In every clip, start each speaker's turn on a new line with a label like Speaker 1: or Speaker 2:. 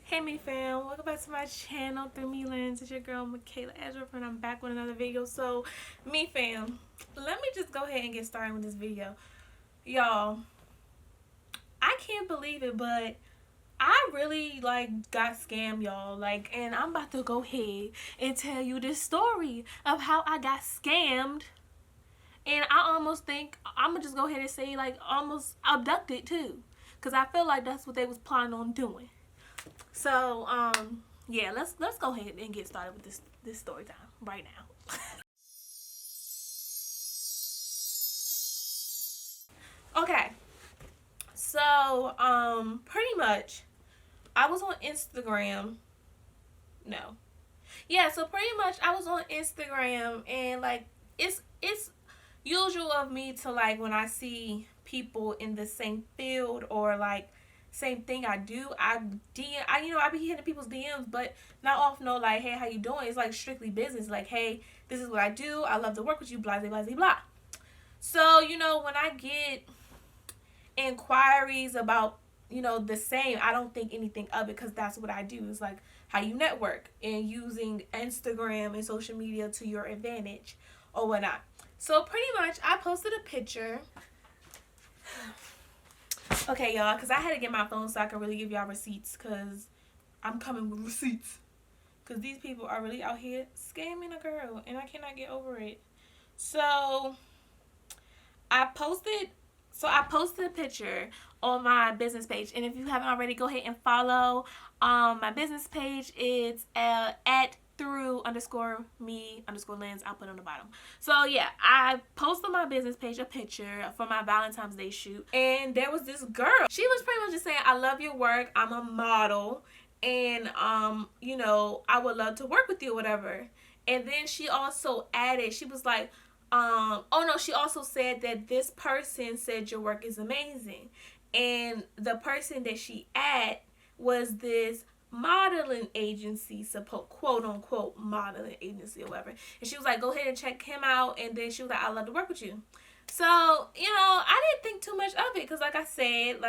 Speaker 1: Hey me fam, welcome back to my channel through me lens. It's your girl Michaela Ezra and I'm back with another video. So me fam, let me just go ahead and get started with this video. Y'all, I can't believe it, but I really got scammed, y'all. And I'm about to go ahead and tell you this story of how I got scammed. And I almost think I'm gonna just go ahead and say almost abducted too. Cause I feel like that's what they was planning on doing. So, yeah, let's go ahead and get started with this story time right now. Okay, so pretty much, I was on Instagram. No, yeah, so pretty much I was on Instagram and it's usual of me to when I see people in the same field or same thing I do, I be hitting people's DMs, but not off no hey, how you doing? It's strictly business. Hey, this is what I do. I love to work with you. Blah blah blah blah. So when I get inquiries about the same, I don't think anything of it because that's what I do. It's how you network and using Instagram and social media to your advantage or whatnot. So pretty much I posted a picture. Okay, y'all, because I had to get my phone so I can really give y'all receipts because I'm coming with receipts. Because these people are really out here scamming a girl and I cannot get over it. So I posted I posted a picture on my business page, and if you haven't already, go ahead and follow my business page. It's at through underscore me underscore lens. I'll put it on the bottom. So yeah, I posted on my business page a picture for my Valentine's Day shoot, and there was this girl. She was pretty much just saying, "I love your work. I'm a model, and I would love to work with you, or whatever." And then she also added, she was like, oh no, she also said that this person said your work is amazing, and the person that she at was this modeling agency, quote unquote modeling agency or whatever. And she was like, go ahead and check him out. And then she was like, I'd love to work with you. So I didn't think too much of it because like I said,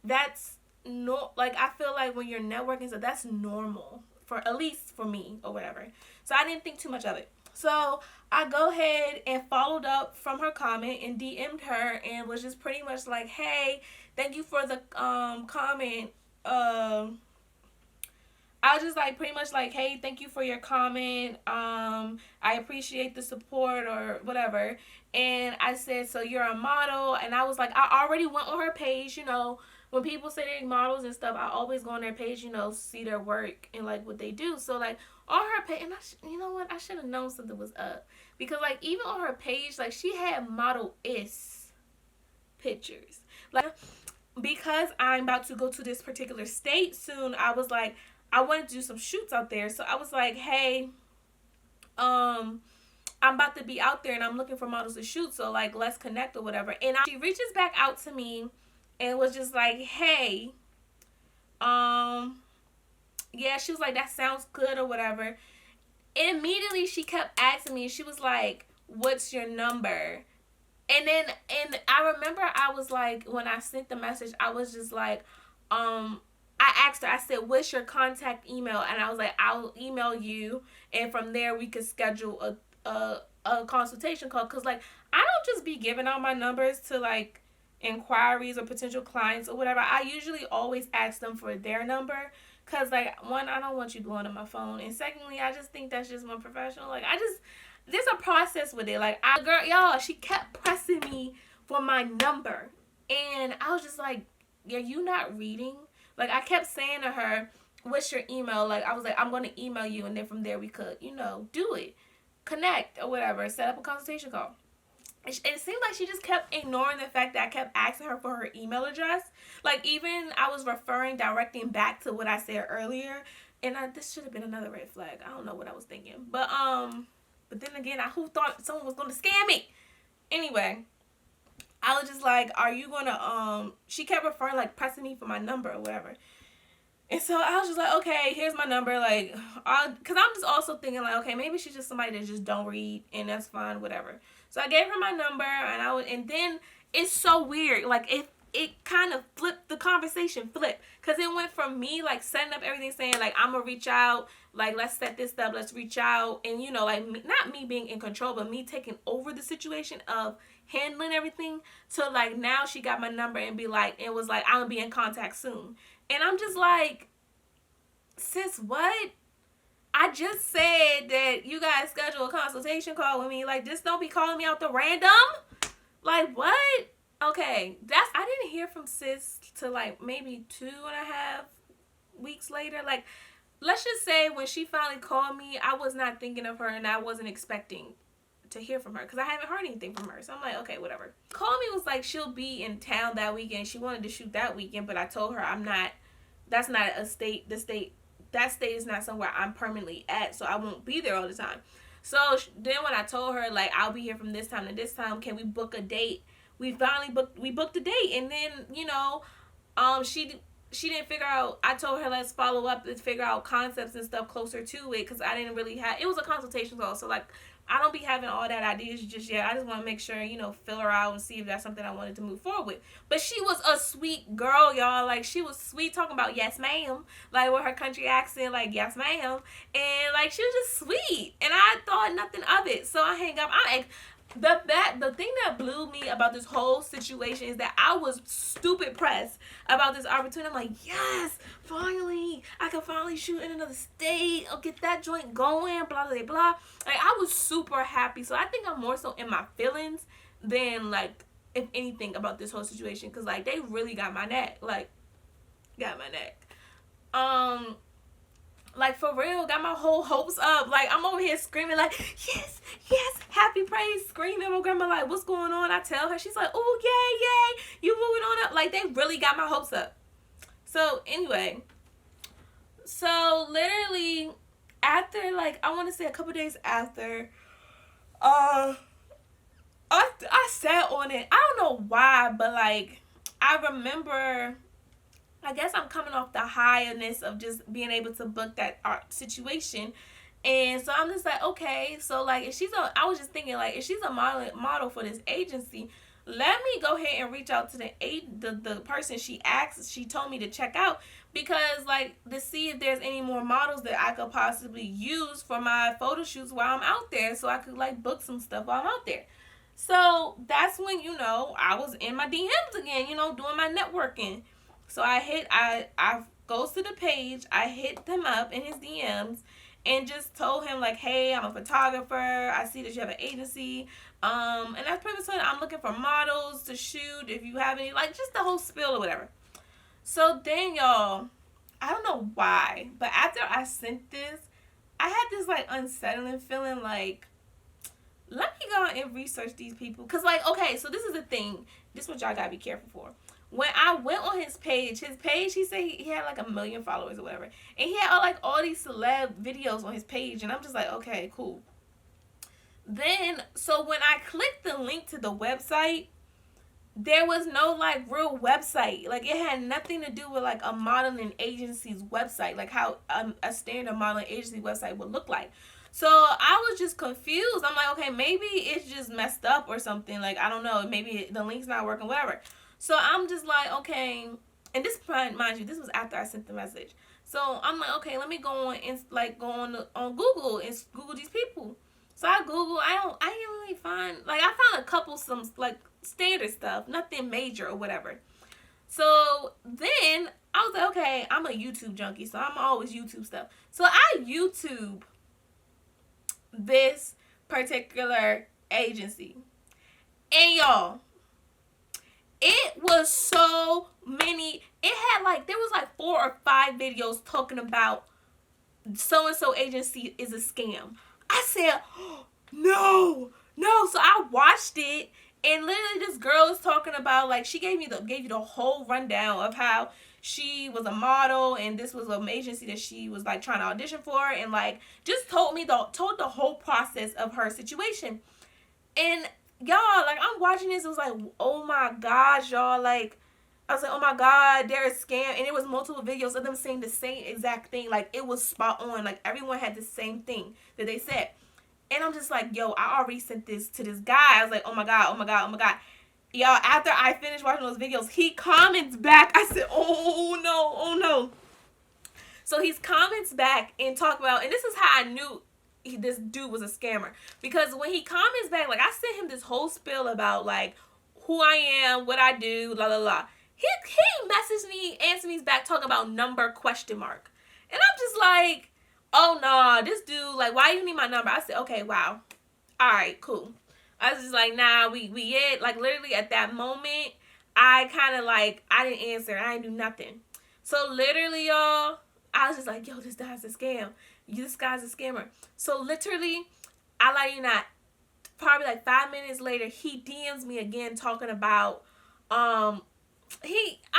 Speaker 1: that's no, I feel like when you're networking, so that's normal, for at least for me or whatever. So I didn't think too much of it. So I go ahead and followed up from her comment and DM'd her and was just pretty much like, hey, thank you for the comment. I was just pretty much hey, thank you for your comment. I appreciate the support or whatever. And I said, so you're a model? And I was like, I already went on her page. When people say they're models and stuff, I always go on their page, see their work and what they do. So on her page, and you know what? I should have known something was up because even on her page, she had model-is pictures. Because I'm about to go to this particular state soon, I was I wanted to do some shoots out there. So I was like, hey, I'm about to be out there and I'm looking for models to shoot. So let's connect or whatever. And she reaches back out to me and was just like, hey, yeah, she was like, that sounds good or whatever. And immediately she kept asking me, she was like, what's your number? And I remember I was when I sent the message, I was just I asked her, I said, what's your contact email? And I was like, I'll email you. And from there, we could schedule a consultation call. Because, I don't just be giving out my numbers to, inquiries or potential clients or whatever. I usually always ask them for their number. Because, one, I don't want you blowing up my phone. And secondly, I just think that's just more professional. There's a process with it. Girl, y'all, she kept pressing me for my number. And I was just like, are you not reading? I kept saying to her, what's your email? I was like, I'm going to email you. And then from there, we could, do it. Connect or whatever. Set up a consultation call. And it seemed like she just kept ignoring the fact that I kept asking her for her email address. Even I was directing back to what I said earlier. And this should have been another red flag. I don't know what I was thinking. But then again, who thought someone was going to scam me? Anyway, I was just like, are you going to, she kept referring, pressing me for my number or whatever. And so I was just like, okay, here's my number. Because I'm just also thinking, okay, maybe she's just somebody that just don't read, and that's fine, whatever. So I gave her my number, and then it's so weird. it kind of flipped the conversation, because it went from me like setting up everything, saying like I'm gonna reach out, like let's set this up, let's reach out, and you know, like not me being in control, but me taking over the situation of handling everything, to like now she got my number and be like, it was like I'm gonna be in contact soon, and I'm just like, sis, what? I just said that you guys schedule a consultation call with me. Like, just don't be calling me out the random. Like, what? Okay, I didn't hear from sis till like maybe 2.5 weeks later. Like, let's just say when she finally called me, I was not thinking of her and I wasn't expecting to hear from her because I haven't heard anything from her. So I'm like, okay, whatever. Called me, was like she'll be in town that weekend. She wanted to shoot that weekend, but I told her I'm not. That's not a state. That state is not somewhere I'm permanently at, so I won't be there all the time. So then when I told her like I'll be here from this time to this time, can we book a date? We finally booked a date, and then you know, she didn't figure out. I told her let's follow up and figure out concepts and stuff closer to it, because I didn't really have. It was a consultation call, so like I don't be having all that ideas just yet. I just want to make sure, you know, fill her out and see if that's something I wanted to move forward with. But she was a sweet girl, y'all. Like, she was sweet, talking about yes, ma'am. Like, with her country accent, like, yes, ma'am. And, like, she was just sweet. And I thought nothing of it. So I hang up. The thing that blew me about this whole situation is that I was stupid pressed about this opportunity. I'm like, yes, finally, I can finally shoot in another state. I'll get that joint going, blah, blah, blah. Like, I was super happy. So I think I'm more so in my feelings than, like, if anything about this whole situation. Because, like, they really got my neck. Like, got my neck. Like, for real, got my whole hopes up. Like, I'm over here screaming, like, yes, yes, happy praise, screaming. My grandma, like, what's going on? I tell her, she's like, oh, yay, yay, you moving on up. Like, they really got my hopes up. So, anyway, so, literally, after, like, I want to say a couple days after, I sat on it. I don't know why, but, like, I remember, I guess I'm coming off the highness of just being able to book that art situation. And so I'm just like, okay, so like if I was just thinking like if she's a model for this agency, let me go ahead and reach out to the person she told me to check out, because like to see if there's any more models that I could possibly use for my photo shoots while I'm out there, so I could like book some stuff while I'm out there. So that's when, you know, I was in my DMs again, you know, doing my networking. So I goes to the page, I hit him up in his DMs and just told him like, hey, I'm a photographer. I see that you have an agency. And that's pretty much it. I'm looking for models to shoot if you have any, like just the whole spiel or whatever. So then y'all, I don't know why, but after I sent this, I had this like unsettling feeling like, let me go and research these people. Cause like, okay, so this is the thing. This is what y'all gotta be careful for. When I went on his page, he said he had like 1 million followers or whatever. And he had like all these celeb videos on his page. And I'm just like, okay, cool. Then, so when I clicked the link to the website, there was no like real website. Like it had nothing to do with like a modeling agency's website. Like how a standard modeling agency website would look like. So I was just confused. I'm like, okay, maybe it's just messed up or something. Like, I don't know. Maybe the link's not working, whatever. So I'm just like, okay, and this, mind you, this was after I sent the message. So I'm like, okay, let me go on and like go on Google and Google these people. So I Google, I didn't really find, like I found a couple some like standard stuff, nothing major or whatever. So then I was like, okay, I'm a YouTube junkie, so I'm always YouTube stuff. So I YouTube this particular agency, and y'all, it was so many. It had like, there was like 4 or 5 videos talking about so-and-so agency is a scam. I said, oh, no. So I watched it, and literally this girl is talking about, like, she gave you the whole rundown of how she was a model, and this was an agency that she was like trying to audition for, and like just told the whole process of her situation. And y'all, like, I'm watching this, it was like, oh my gosh, y'all, like, I was like, oh my god, they're a scam. And it was multiple videos of them saying the same exact thing. Like, it was spot on. Like, everyone had the same thing that they said. And I'm just like, yo, I already sent this to this guy. I was like, oh my god. Y'all, after I finished watching those videos, he comments back. I said, oh no, oh no. So he comments back and talk about, and this is how I knew this dude was a scammer, because when he comments back, like I sent him this whole spiel about like who I am, what I do, la la la. He messaged me, answered me back talking about number question mark, and I'm just like, oh no, nah, this dude, like, why you need my number? I said, okay, wow, all right, cool. I was just like, nah, we it. Like literally at that moment, I kind of like I didn't answer. I didn't do nothing. So literally, y'all, I was just like, yo, this guy's a scam. This guy's a scammer. So literally, I like you not. Probably like 5 minutes later, he DMs me again talking about I'll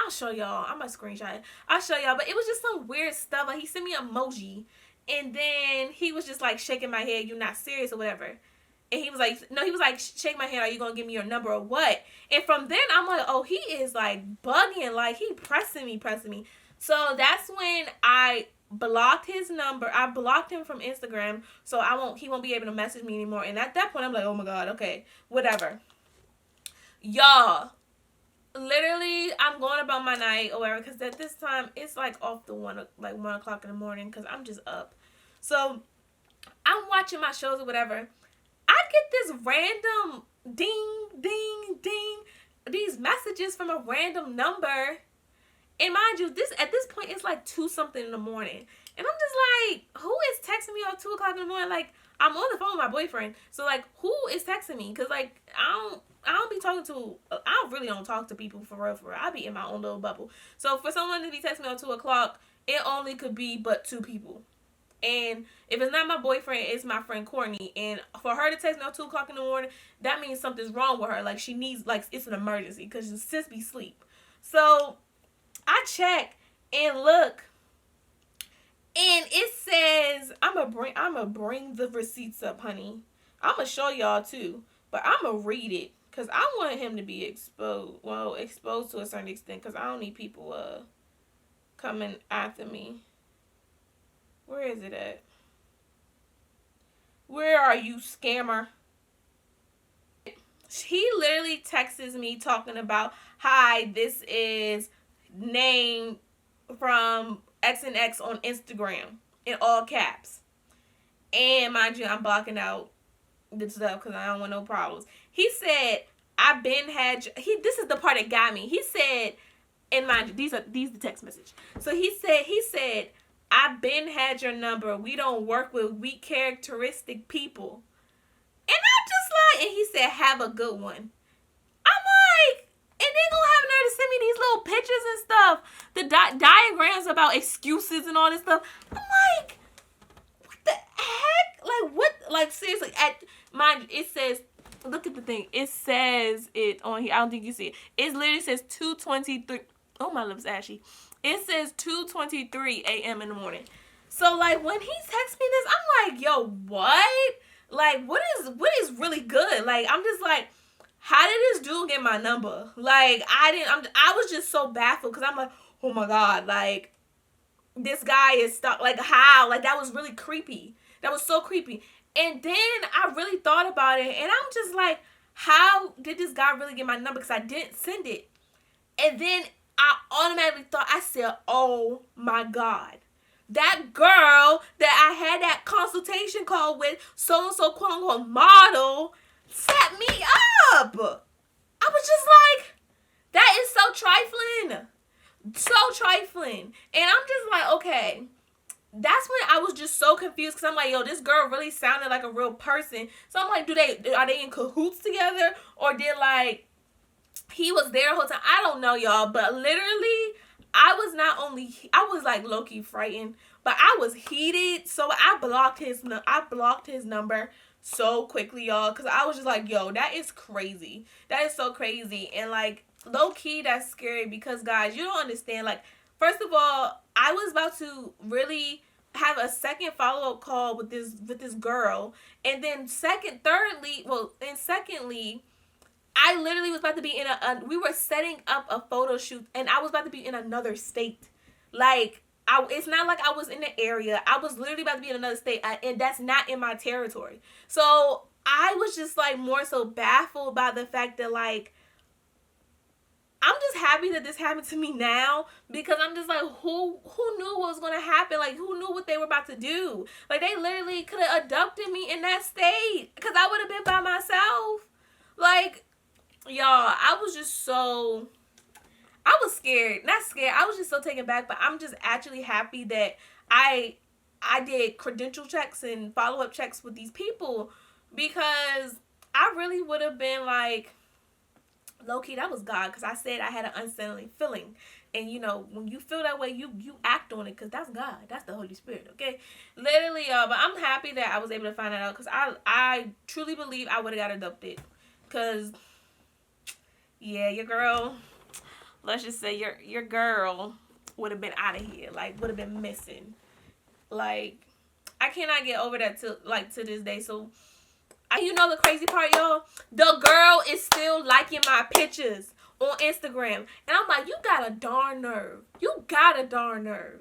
Speaker 1: show y'all. I'm gonna screenshot it. I'll show y'all, but it was just some weird stuff. Like he sent me an emoji, and then he was just like shaking my head. You're not serious or whatever. And he was like, no, he was like, shake my hand. Are you gonna give me your number or what? And from then I'm like, oh, he is like bugging. Like he pressing me. So that's when I blocked his number. I blocked him from Instagram, so he won't be able to message me anymore. And at that point, I'm like, oh my god, okay, whatever. Y'all, literally, I'm going about my night or whatever, because at this time it's like off the 1 o'clock in the morning, because I'm just up. So I'm watching my shows or whatever. I get this random ding, ding, ding, these messages from a random number. And mind you, at this point, it's like 2 something in the morning. And I'm just like, who is texting me at 2 o'clock in the morning? Like, I'm on the phone with my boyfriend. So, like, who is texting me? Because, like, I don't be talking to, I really don't talk to people for real. I be in my own little bubble. So, for someone to be texting me at 2 o'clock, it only could be but 2 people. And if it's not my boyfriend, it's my friend Courtney. And for her to text me at 2 o'clock in the morning, that means something's wrong with her. Like, she needs, like, it's an emergency because sis be asleep. So I check and look, and it says, I'ma bring the receipts up, honey. I'ma show y'all too, but I'ma read it because I want him to be exposed to a certain extent, because I don't need people coming after me. Where is it at? Where are you, scammer? He literally texts me talking about, hi, this is name from X and X on Instagram in all caps. And mind you, I'm blocking out this stuff because I don't want no problems. He said, I've been had this is the part that got me. He said, and mind you, these the text message. So he said, I've been had your number. We don't work with weak characteristic people. And I'm just like, and he said, have a good one. I'm like, and they gonna have nerve to send me these little pictures and stuff. The diagrams about excuses and all this stuff. I'm like, what the heck? Like, what? Like, seriously, mind you, it says, look at the thing. It says it on here. I don't think you see it. It literally says 2:23. Oh, my lips ashy. It says 2:23 a.m. in the morning. So, like, when he texts me this, I'm like, yo, what? Like, what is really good? Like, I'm just like, how did this dude get my number? Like, I was just so baffled, because I'm like, oh my god, like, this guy is stuck. Like, how? Like, that was really creepy. That was so creepy. And then I really thought about it, and I'm just like, how did this guy really get my number? Because I didn't send it. And then I automatically thought, I said, oh my god, that girl that I had that consultation call with, so-and-so quote-unquote model, set me up. I was just like, that is so trifling. So trifling. And I'm just like, okay. That's when I was just so confused, because I'm like, yo, this girl really sounded like a real person. So I'm like, are they in cahoots together? Or did, like, he was there the whole time? I don't know, y'all. But literally, I was like low-key frightened, but I was heated. So I blocked his number so quickly, y'all, because I was just like, yo, that is crazy. That is so crazy. And, like, low-key, that's scary, because, guys, you don't understand. Like, first of all, I was about to really have a second follow-up call with this girl. And then secondly, I literally was about to be in we were setting up a photo shoot, and I was about to be in another state. Like, it's not like I was in the area. I was literally about to be in another state, and that's not in my territory. So I was just, like, more so baffled by the fact that, like, I'm just happy that this happened to me now, because I'm just like, who knew what was gonna happen? Like, who knew what they were about to do? Like, they literally could have abducted me in that state, because I would have been by myself. Like, y'all, I was just so, I was scared. Not scared. I was just so taken back. But I'm just actually happy that I did credential checks and follow up checks with these people, because I really would have been like, low key, that was God, because I said I had an unsettling feeling. And you know, when you feel that way, you act on it, because that's God. That's the Holy Spirit, okay? Literally, but I'm happy that I was able to find that out, because I truly believe I would have got adopted. Because, yeah, your girl, let's just say your girl would have been out of here. Like, would have been missing. Like, I cannot get over that to this day. So, you know the crazy part, y'all? The girl is still liking my pictures on Instagram. And I'm like, you got a darn nerve. You got a darn nerve.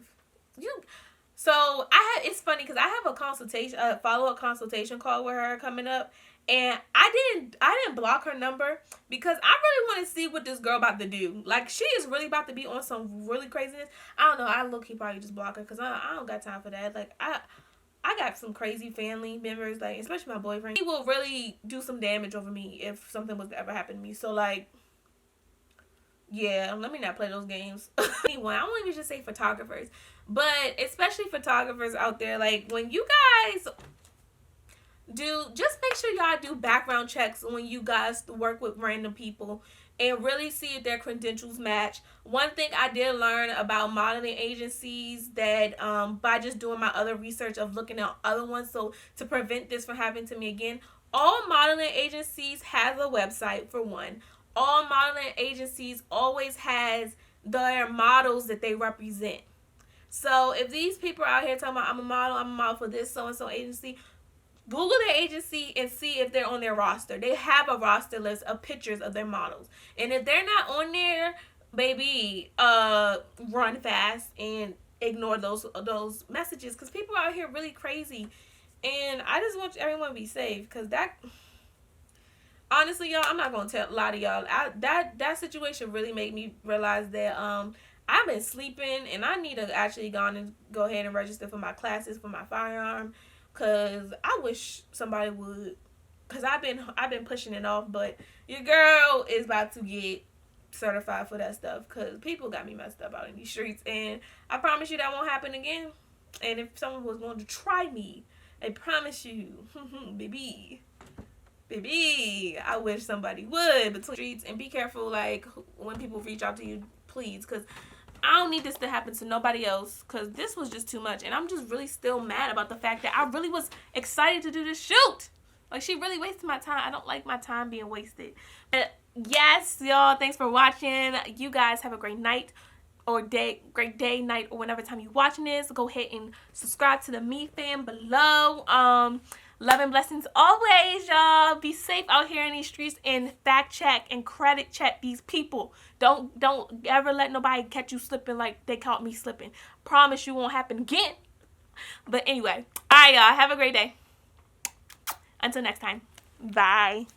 Speaker 1: So, it's funny, because I have a follow-up consultation call with her coming up. And I didn't block her number, because I really want to see what this girl about to do. Like, she is really about to be on some really craziness. I don't know. I low-key probably just block her, because I don't got time for that. Like, I got some crazy family members, like, especially my boyfriend. He will really do some damage over me if something was to ever happen to me. So, like, yeah, let me not play those games. Anyway, I won't even just say photographers, but especially photographers out there, like, when you guys just make sure y'all do background checks when you guys work with random people, and really see if their credentials match. One thing I did learn about modeling agencies, that by just doing my other research of looking at other ones, so to prevent this from happening to me again, all modeling agencies have a website, for one. All modeling agencies always has their models that they represent. So if these people are out here talking about, I'm a model for this so-and-so agency, Google the agency and see if they're on their roster. They have a roster list of pictures of their models. And if they're not on there, baby, run fast and ignore those messages, because people are out here really crazy. And I just want everyone to be safe, because that, honestly, y'all, I'm not going to lie to y'all. That situation really made me realize that I've been sleeping, and I need to actually go ahead and register for my classes for my firearm. Because I wish somebody would. Because I've been pushing it off. But your girl is about to get certified for that stuff. Because people got me messed up out in these streets. And I promise you that won't happen again. And if someone was going to try me, I promise you, baby, I wish somebody would. Between streets, and be careful, like, when people reach out to you, please. Because I don't need this to happen to nobody else, because this was just too much. And I'm just really still mad about the fact that I really was excited to do this shoot. Like, she really wasted my time. I don't like my time being wasted. But yes, y'all, thanks for watching. You guys have a great night or great day, night, or whenever time you're watching this. Go ahead and subscribe to the Me Fam below. Love and blessings always, y'all. Be safe out here in these streets, and fact check and credit check these people. Don't ever let nobody catch you slipping like they caught me slipping. Promise you won't happen again. But anyway, all right, y'all. Have a great day. Until next time. Bye.